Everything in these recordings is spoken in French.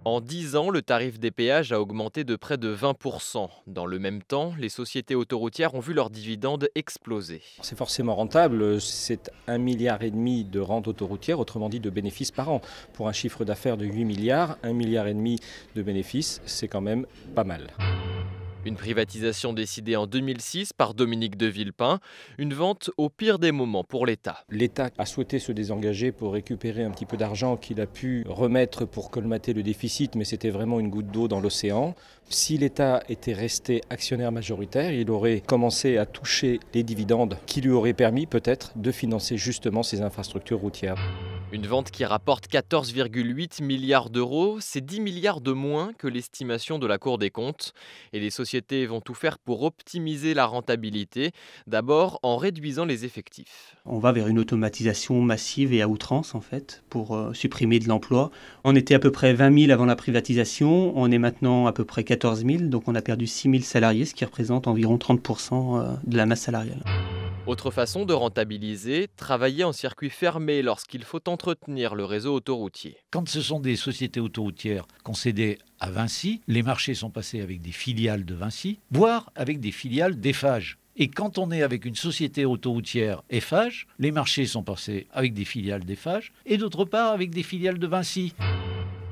En 10 ans, le tarif des péages a augmenté de près de 20%. Dans le même temps, les sociétés autoroutières ont vu leurs dividendes exploser. C'est forcément rentable, c'est 1,5 milliard de rente autoroutière, autrement dit de bénéfices par an. Pour un chiffre d'affaires de 8 milliards, 1,5 milliard de bénéfices, c'est quand même pas mal. Une privatisation décidée en 2006 par Dominique de Villepin, une vente au pire des moments pour l'État. L'État a souhaité se désengager pour récupérer un petit peu d'argent qu'il a pu remettre pour colmater le déficit, mais c'était vraiment une goutte d'eau dans l'océan. Si l'État était resté actionnaire majoritaire, il aurait commencé à toucher les dividendes qui lui auraient permis peut-être de financer justement ces infrastructures routières. Une vente qui rapporte 14,8 milliards d'euros, c'est 10 milliards de moins que l'estimation de la Cour des comptes. Et les sociétés vont tout faire pour optimiser la rentabilité, d'abord en réduisant les effectifs. On va vers une automatisation massive et à outrance en fait, pour supprimer de l'emploi. On était à peu près 20 000 avant la privatisation, on est maintenant à peu près 14 000, donc on a perdu 6 000 salariés, ce qui représente environ 30% de la masse salariale. Autre façon de rentabiliser, travailler en circuit fermé lorsqu'il faut entretenir le réseau autoroutier. Quand ce sont des sociétés autoroutières concédées à Vinci, les marchés sont passés avec des filiales de Vinci, voire avec des filiales d'Eiffage. Et quand on est avec une société autoroutière Eiffage, les marchés sont passés avec des filiales d'Eiffage et d'autre part avec des filiales de Vinci.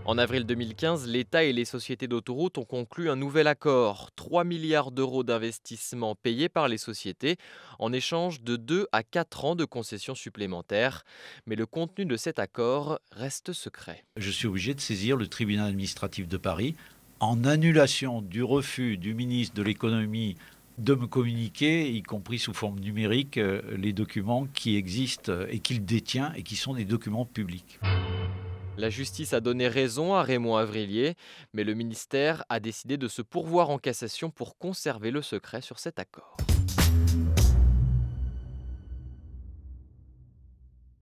En avril 2015, l'État et les sociétés d'autoroutes ont conclu un nouvel accord. 3 milliards d'euros d'investissement payés par les sociétés en échange de 2 à 4 ans de concessions supplémentaires. Mais le contenu de cet accord reste secret. Je suis obligé de saisir le tribunal administratif de Paris en annulation du refus du ministre de l'économie de me communiquer, y compris sous forme numérique, les documents qui existent et qu'il détient et qui sont des documents publics. La justice a donné raison à Raymond Avrillier, mais le ministère a décidé de se pourvoir en cassation pour conserver le secret sur cet accord.